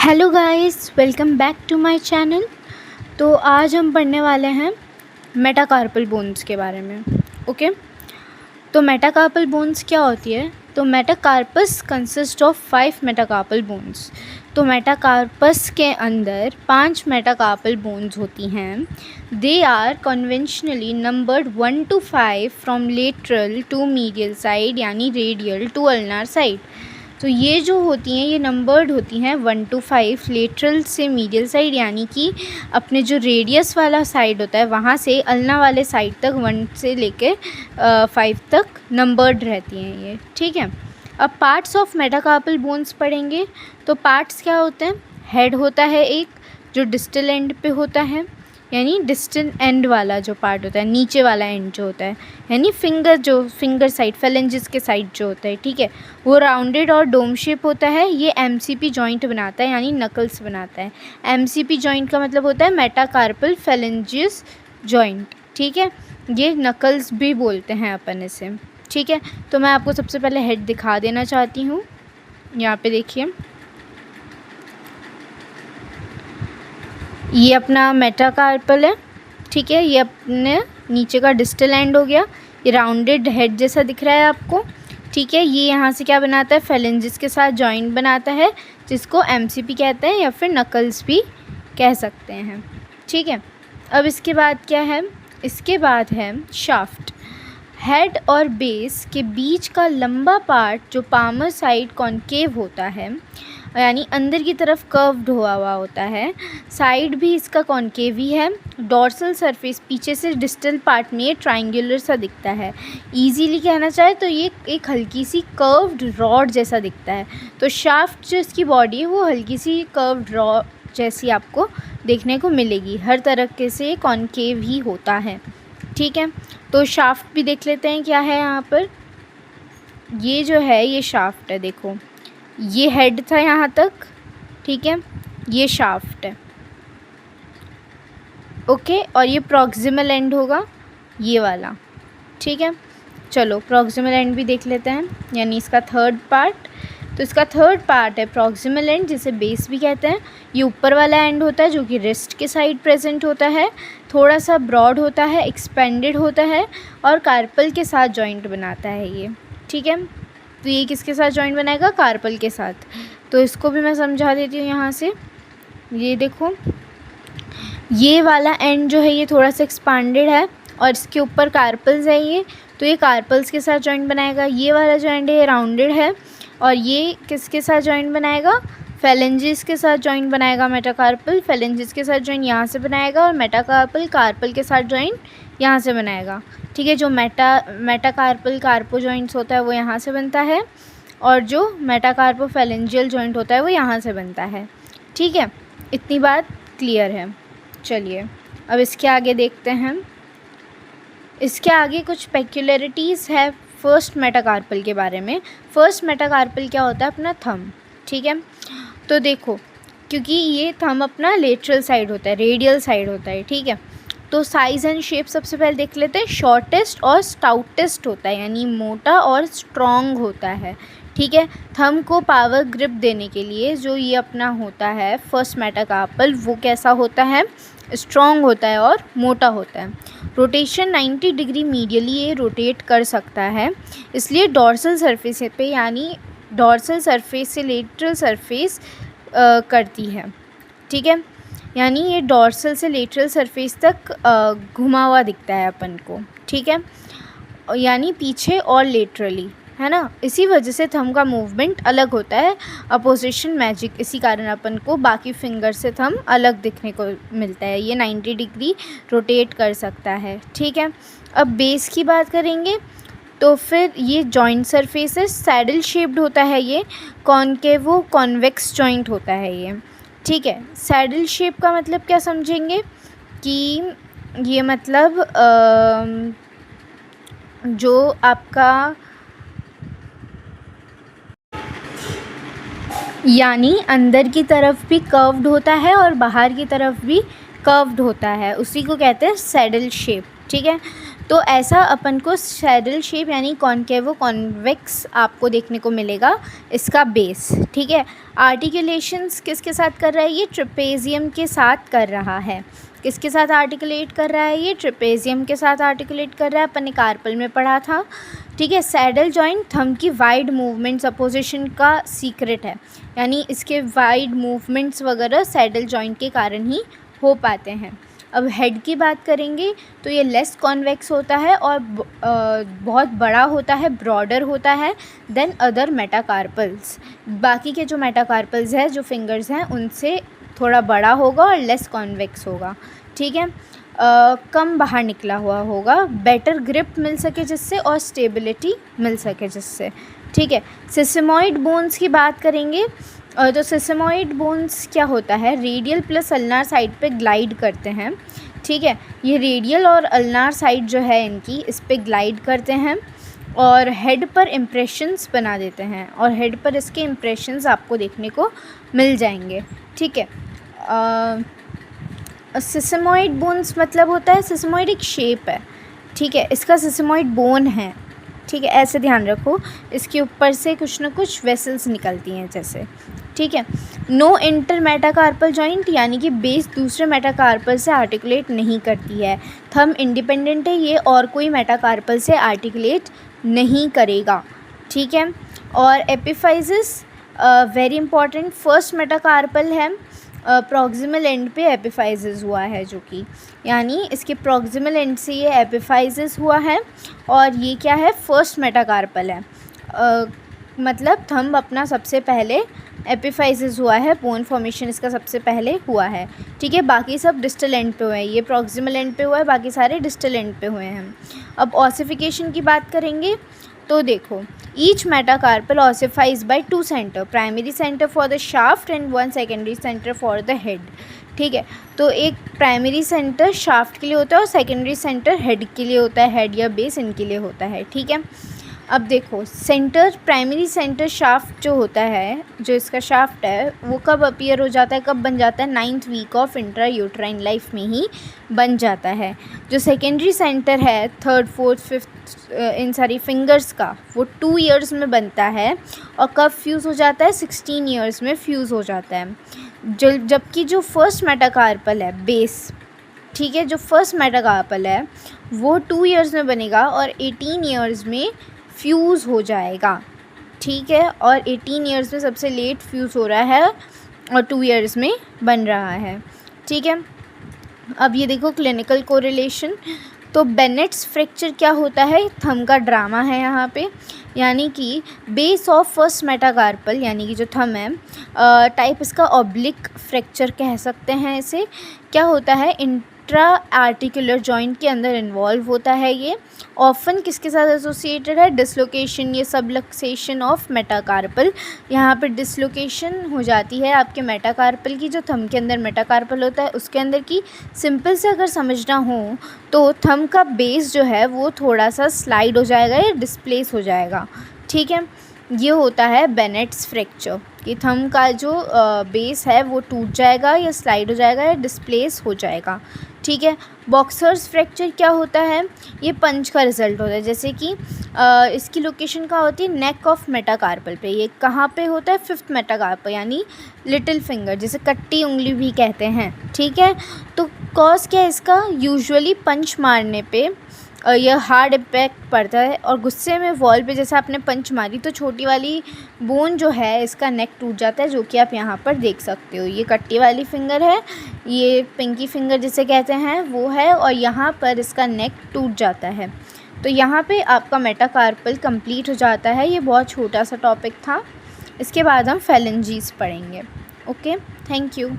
Hello guys, welcome back to my channel. तो आज हम पढ़ने वाले हैं मेटाकार्पल बोन्स के बारे में। ओके, तो मेटाकार्पल बोन्स क्या होती है? तो metacarpus consist of 5 metacarpal bones. तो मेटाकार्पस के अंदर 5 मेटाकार्पल बोन्स होती हैं। They are conventionally numbered 1 to 5 from lateral to medial side यानी रेडियल टू अल्नार साइड। तो ये जो होती हैं ये नंबर्ड होती हैं 1 to 5 लेटरल से मीडियल साइड, यानी कि अपने जो रेडियस वाला साइड होता है वहाँ से अल्ना वाले साइड तक 1 से लेकर 5 तक नंबर्ड रहती हैं ये। ठीक है, अब पार्ट्स ऑफ मेटाकार्पल बोन्स पढ़ेंगे। तो पार्ट्स क्या होते हैं? हेड होता है एक, जो डिस्टल एंड पे होता है, यानी डिस्टल एंड वाला जो पार्ट होता है, नीचे वाला एंड जो होता है, यानी फिंगर साइड, फेलेंजेस के साइड जो होता है, ठीक है, वो राउंडेड और डोम शेप होता है। ये एमसीपी जॉइंट बनाता है, यानी नकल्स बनाता है। एमसीपी जॉइंट का मतलब होता है मेटाकार्पल फेलेंजियस जॉइंट। ठीक है, ये नकल्स भी बोलते हैं अपन इसे। ठीक है, तो मैं आपको सबसे पहले हेड दिखा देना चाहती हूँ। यहाँ पे देखिए, ये अपना मेटाकार्पल है। ठीक है, ये अपने नीचे का डिस्टल एंड हो गया। ये राउंडेड हेड जैसा दिख रहा है आपको। ठीक है, ये यहाँ से क्या बनाता है? फेलेंजिस के साथ जॉइंट बनाता है, जिसको एमसीपी कहते हैं या फिर नकल्स भी कह सकते हैं। ठीक है, अब इसके बाद क्या है? इसके बाद है शाफ्ट। हेड और बेस के बीच का लंबा पार्ट जो पामर साइड कॉन्केव होता है, यानी अंदर की तरफ कर्व्ड हुआ होता है। साइड भी इसका कॉन्केव ही है। डॉर्सल सरफेस पीछे से डिस्टल पार्ट में ये ट्रायंगुलर सा दिखता है। इजीली कहना चाहे तो ये एक हल्की सी कर्व्ड रॉड जैसा दिखता है। तो शाफ्ट जो इसकी बॉडी है वो हल्की सी कर्व्ड रॉड जैसी आपको देखने को मिलेगी। हर तरह से कॉन्केव ही होता है। ठीक है, तो शाफ्ट भी देख लेते हैं क्या है यहाँ पर। ये जो है ये शाफ्ट है। देखो, ये हेड था यहाँ तक। ठीक है, ये शाफ्ट है। ओके, और ये प्रॉक्सिमल एंड होगा ये वाला। ठीक है, चलो प्रॉक्सिमल एंड भी देख लेते हैं, यानी इसका थर्ड पार्ट। तो इसका थर्ड पार्ट है प्रॉक्सिमल एंड, जिसे बेस भी कहते हैं। ये ऊपर वाला एंड होता है जो कि रिस्ट के साइड प्रेजेंट होता है। थोड़ा सा ब्रॉड होता है, एक्सपेंडेड होता है और कार्पल के साथ जॉइंट बनाता है ये। ठीक है, तो ये किसके साथ जॉइंट बनाएगा? कार्पल के साथ। तो इसको भी मैं समझा देती हूँ यहाँ से। ये देखो, ये वाला एंड जो है ये थोड़ा सा एक्सपांडेड है और इसके ऊपर कार्पल्स है ये, तो ये कार्पल्स के साथ जॉइंट बनाएगा। ये वाला जो एंड है ये राउंडेड है और ये किसके साथ जॉइंट बनाएगा? फेलेंजिस के साथ जॉइंट बनाएगा मेटाकार्पल। फेलेंजिस के साथ जॉइंट यहाँ से बनाएगा और मेटाकार्पल कार्पल के साथ जॉइंट यहाँ से बनाएगा। ठीक है, जो मेटाकार्पल कार्पो जॉइंट्स होता है वो यहाँ से बनता है और जो मेटाकार्पो फेलेंजियल जॉइंट होता है वो यहाँ से बनता है। ठीक है, इतनी बात क्लियर है। चलिए अब इसके आगे देखते हैं। इसके आगे कुछ पेक्युलरिटीज़ है फर्स्ट मेटाकार्पल के बारे में। फर्स्ट मेटाकार्पल क्या होता है? अपना थंब। ठीक है, तो देखो, क्योंकि ये थंब अपना लेटरल साइड होता है, रेडियल साइड होता है। ठीक है, तो साइज़ एंड शेप सबसे पहले देख लेते हैं। शॉर्टेस्ट और स्टाउटेस्ट होता है, यानी मोटा और स्ट्रॉन्ग होता है। ठीक है, थंब को पावर ग्रिप देने के लिए जो ये अपना होता है फर्स्ट मेटाकार्पल, वो कैसा होता है? स्ट्रॉन्ग होता है और मोटा होता है। रोटेशन 90 डिग्री मीडियली ये रोटेट कर सकता है, इसलिए डॉर्सल सरफेस पे, यानी डॉर्सल सरफेस से लेटरल सरफेस करती है। ठीक है, यानी ये डॉर्सल से लेटरल सरफेस तक घुमा हुआ दिखता है अपन को। ठीक है, यानी पीछे और लेटरली, है ना। इसी वजह से थंब का मूवमेंट अलग होता है, अपोजिशन मैजिक। इसी कारण अपन को बाकी फिंगर से थंब अलग दिखने को मिलता है। ये 90 डिग्री रोटेट कर सकता है। ठीक है, अब बेस की बात करेंगे तो फिर ये जॉइंट सरफेस है, सैडल शेप्ड होता है ये, कॉन्केवो कॉन्वेक्स जॉइंट होता है ये। ठीक है, सैडल शेप का मतलब क्या समझेंगे कि ये मतलब जो आपका, यानी अंदर की तरफ भी कर्व्ड होता है और बाहर की तरफ भी कर्व्ड होता है, उसी को कहते हैं सैडल शेप। ठीक है। तो ऐसा अपन को सैडल शेप यानी कॉनकेवो कॉन्वेक्स आपको देखने को मिलेगा इसका बेस, ठीक है। आर्टिकुलेशंस किसके साथ कर रहा है, ये ट्रेपेजियम के साथ कर रहा है। किसके साथ आर्टिकुलेट कर रहा है, ये ट्रेपेजियम के साथ आर्टिकुलेट कर रहा है, अपन ने कार्पल में पढ़ा था, ठीक है। सैडल जॉइंट थंब की वाइड मूवमेंट्स अपोजिशन का सीक्रेट है, यानी इसके वाइड मूवमेंट्स वगैरह सैडल जॉइंट के कारण ही हो पाते हैं। अब हेड की बात करेंगे तो ये लेस कॉन्वेक्स होता है और बहुत बड़ा होता है, ब्रॉडर होता है देन अदर मेटाकार्पल्स। बाकी के जो मेटाकार्पल्स हैं, जो फिंगर्स हैं, उनसे थोड़ा बड़ा होगा और लेस कॉन्वेक्स होगा, ठीक है। कम बाहर निकला हुआ होगा, बेटर ग्रिप मिल सके जिससे और स्टेबिलिटी मिल सके जिससे, ठीक है। सिस्मोइड बोन्स की बात करेंगे तो सिस्मोइड बोन्स क्या होता है, रेडियल प्लस अल्नार साइड पे ग्लाइड करते हैं, ठीक है। ये रेडियल और अल्नार साइड जो है इनकी, इस पे ग्लाइड करते हैं और हेड पर इम्प्रेशंस बना देते हैं और हेड पर इसके इम्प्रेशंस आपको देखने को मिल जाएंगे, ठीक है। सिस्मोइड बोन्स मतलब होता है, सिस्मोइड एक शेप है, ठीक है, इसका सिस्मोइड बोन है, ठीक है, ऐसे ध्यान रखो, इसके ऊपर से कुछ ना कुछ वेसल्स निकलती हैं जैसे, ठीक है। नो इंटर मेटाकार्पल जॉइंट यानी कि बेस दूसरे मेटाकार्पल से आर्टिकुलेट नहीं करती है। थंब इंडिपेंडेंट है, ये और कोई मेटाकार्पल से आर्टिकुलेट नहीं करेगा, ठीक है। और एपिफाइजिस वेरी इंपॉर्टेंट, फर्स्ट मेटाकार्पल है, प्रॉक्सिमल एंड पे एपिफाइजिस हुआ है, जो कि यानी इसके प्रॉक्सिमल एंड से ये एपिफाइजिस हुआ है और ये क्या है, फर्स्ट मेटाकार्पल है। मतलब थंब अपना सबसे पहले एपिफाइजिस हुआ है, बोन फॉर्मेशन इसका सबसे पहले हुआ है, ठीक है। बाकी सब डिस्टल एंड पे हुए हैं, ये प्रॉक्सिमल एंड पे हुआ है, बाकी सारे डिस्टल एंड पे हुए हैं। अब ऑसिफिकेशन की बात करेंगे तो देखो, each metacarpal ossifies by 2 centre, primary centre for the shaft and 1 secondary centre for the head, ठीक है। तो एक प्राइमरी सेंटर शाफ्ट के लिए होता है और सेकेंडरी सेंटर हेड के लिए होता है, हेड या बेस इनके लिए होता है, ठीक है। अब देखो, सेंटर, प्राइमरी सेंटर शाफ्ट जो होता है, जो इसका शाफ्ट है, वो कब अपीयर हो जाता है, कब बन जाता है, 9th week of intra uterine life में ही बन जाता है। जो सेकेंडरी सेंटर है, 3rd, 4th, 5th इन सारी फिंगर्स का, वो 2 ईयर्स में बनता है और कब फ्यूज़ हो जाता है, 16 ईयर्स में फ्यूज़ हो जाता है। जबकि जो फर्स्ट मेटाकार्पल है, बेस, ठीक है, जो फर्स्ट मेटाकार्पल है वो 2 ईयर्स में बनेगा और 18 ईयर्स में फ्यूज़ हो जाएगा, ठीक है। और 18 ईयर्स में सबसे लेट फ्यूज़ हो रहा है और 2 ईयर्स में बन रहा है, ठीक है। अब ये देखो क्लिनिकल कोरिलेशन, तो बेनेट्स फ्रैक्चर क्या होता है, थंब का ड्रामा है यहाँ पे, यानी कि बेस ऑफ फर्स्ट मेटाकार्पल यानी कि जो थंब है, टाइप इसका ऑब्लिक फ्रैक्चर कह सकते हैं इसे। क्या होता है, इंट्रा आर्टिकुलर जॉइंट के अंदर इन्वॉल्व होता है ये। ऑफन किसके साथ एसोसिएटेड है, डिसलोकेशन, ये सबलक्सेशन ऑफ मेटाकार्पल, यहाँ पे डिसलोकेशन हो जाती है आपके मेटाकार्पल की, जो थंब के अंदर मेटाकार्पल होता है उसके अंदर की। सिंपल से अगर समझना हो तो थंब का बेस जो है वो थोड़ा सा स्लाइड हो जाएगा या डिस्प्लेस हो जाएगा, ठीक है। ये होता है बेनेट्स फ्रैक्चर, कि थंब का जो बेस है वो टूट जाएगा या स्लाइड हो जाएगा या डिस्प्लेस हो जाएगा, ठीक है। बॉक्सर्स फ्रैक्चर क्या होता है, ये पंच का रिजल्ट होता है, जैसे कि इसकी लोकेशन कहाँ होती है, नेक ऑफ मेटाकार्पल पे। ये कहाँ पे होता है, 5th मेटाकार्पल यानी लिटिल फिंगर, जिसे कट्टी उंगली भी कहते हैं, ठीक है। तो कॉज क्या है इसका, यूजुअली पंच मारने पे यह हार्ड इम्पैक्ट पड़ता है और गुस्से में वॉल पे जैसे आपने पंच मारी तो छोटी वाली बोन जो है इसका नेक टूट जाता है, जो कि आप यहाँ पर देख सकते हो। ये कट्टी वाली फिंगर है, ये पिंकी फिंगर जिसे कहते हैं वो है, और यहाँ पर इसका नेक टूट जाता है। तो यहाँ पे आपका मेटाकार्पल कंप्लीट हो जाता है। ये बहुत छोटा सा टॉपिक था, इसके बाद हम फेलेंजीज पढ़ेंगे। Okay, thank you.